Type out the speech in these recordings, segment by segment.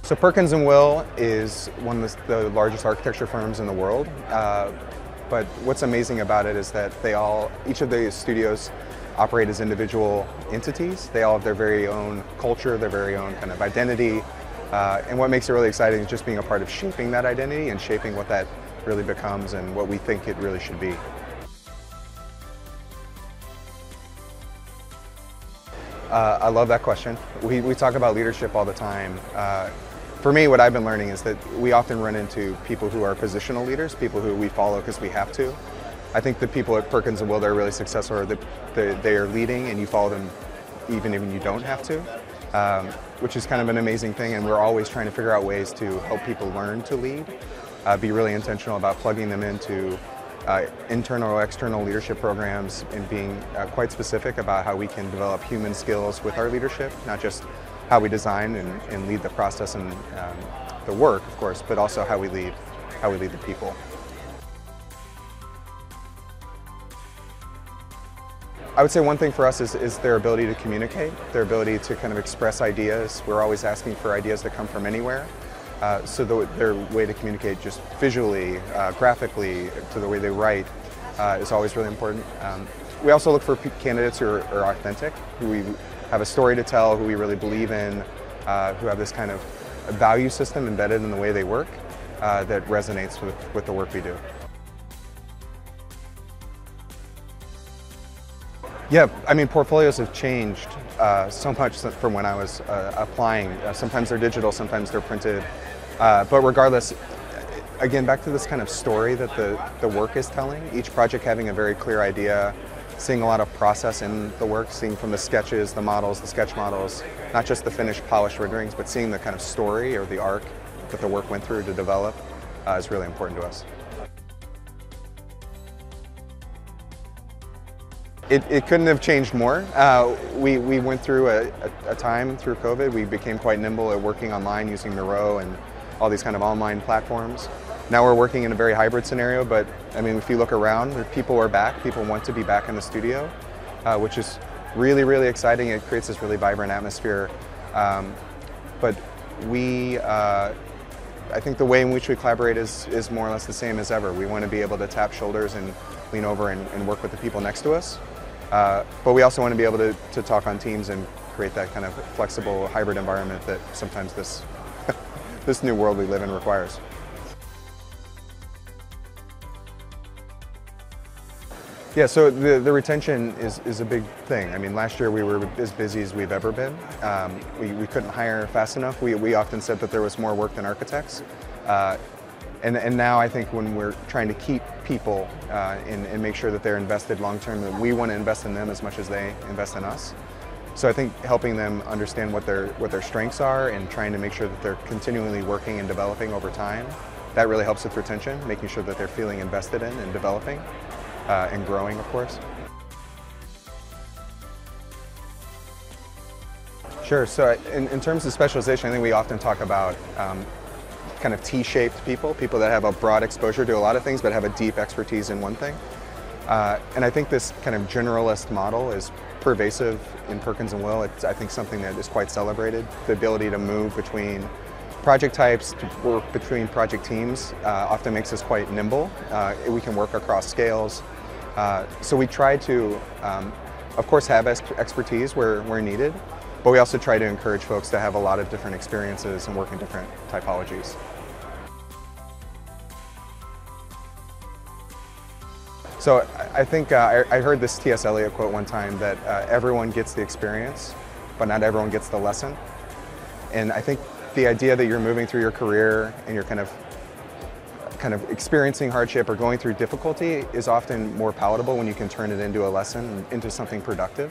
So Perkins & Will is one of the largest architecture firms in the world. But what's amazing about it is that each of the studios operate as individual entities. They all have their very own culture, their very own kind of identity. And what makes it really exciting is just being a part of shaping that identity and shaping what that really becomes and what we think it really should be. I love that question. We talk about leadership all the time. For me, what I've been learning is that we often run into people who are positional leaders, people who we follow because we have to. I think the people at Perkins & Will that are really successful are they are leading and you follow them even if you don't have to, which is kind of an amazing thing, and we're always trying to figure out ways to help people learn to lead, be really intentional about plugging them into internal or external leadership programs and being quite specific about how we can develop human skills with our leadership, not just how we design and lead the process and the work, of course, but also how we lead the people. I would say one thing for us is their ability to communicate, their ability to kind of express ideas. We're always asking for ideas that come from anywhere. So their way to communicate just visually, graphically, to the way they write is always really important. We also look for candidates who are authentic, who we have a story to tell, who we really believe in, who have this kind of value system embedded in the way they work that resonates with the work we do. Yeah, I mean, portfolios have changed so much from when I was applying. Sometimes they're digital, sometimes they're printed. But regardless, again, back to this kind of story that the work is telling, each project having a very clear idea, seeing a lot of process in the work, seeing from the sketches, the models, the sketch models, not just the finished polished renderings, but seeing the kind of story or the arc that the work went through to develop is really important to us. It couldn't have changed more. We went through a time through COVID. We became quite nimble at working online using Miro and all these kind of online platforms. Now we're working in a very hybrid scenario, but I mean, if you look around, people are back. People want to be back in the studio, which is really, really exciting. It creates this really vibrant atmosphere. But I think the way in which we collaborate is more or less the same as ever. We want to be able to tap shoulders and lean over and work with the people next to us. But we also want to be able to talk on Teams and create that kind of flexible hybrid environment that sometimes this this new world we live in requires. Yeah, so the retention is a big thing. I mean, last year we were as busy as we've ever been. We couldn't hire fast enough. We often said that there was more work than architects. And now I think when we're trying to keep people and make sure that they're invested long term, that we want to invest in them as much as they invest in us. So I think helping them understand what their strengths are and trying to make sure that they're continually working and developing over time, that really helps with retention, making sure that they're feeling invested in and developing and growing, of course. Sure, so in terms of specialization, I think we often talk about kind of T-shaped people that have a broad exposure to a lot of things but have a deep expertise in one thing. And I think this kind of generalist model is pervasive in Perkins & Will. It's, I think, something that is quite celebrated. The ability to move between project types, to work between project teams often makes us quite nimble. We can work across scales. So we try to, of course, have expertise where needed, but we also try to encourage folks to have a lot of different experiences and work in different typologies. So I think I heard this T.S. Eliot quote one time that everyone gets the experience, but not everyone gets the lesson. And I think the idea that you're moving through your career and you're kind of experiencing hardship or going through difficulty is often more palatable when you can turn it into a lesson, into something productive.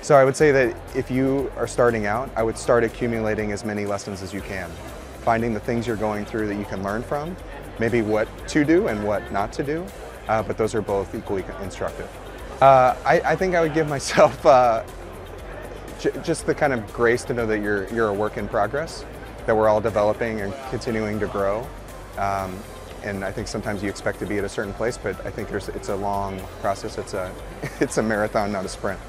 So I would say that if you are starting out, I would start accumulating as many lessons as you can. Finding the things you're going through that you can learn from, maybe what to do and what not to do, but those are both equally instructive. I think I would give myself just the kind of grace to know that you're a work in progress, that we're all developing and continuing to grow. And I think sometimes you expect to be at a certain place, but I think it's a long process. It's a marathon, not a sprint.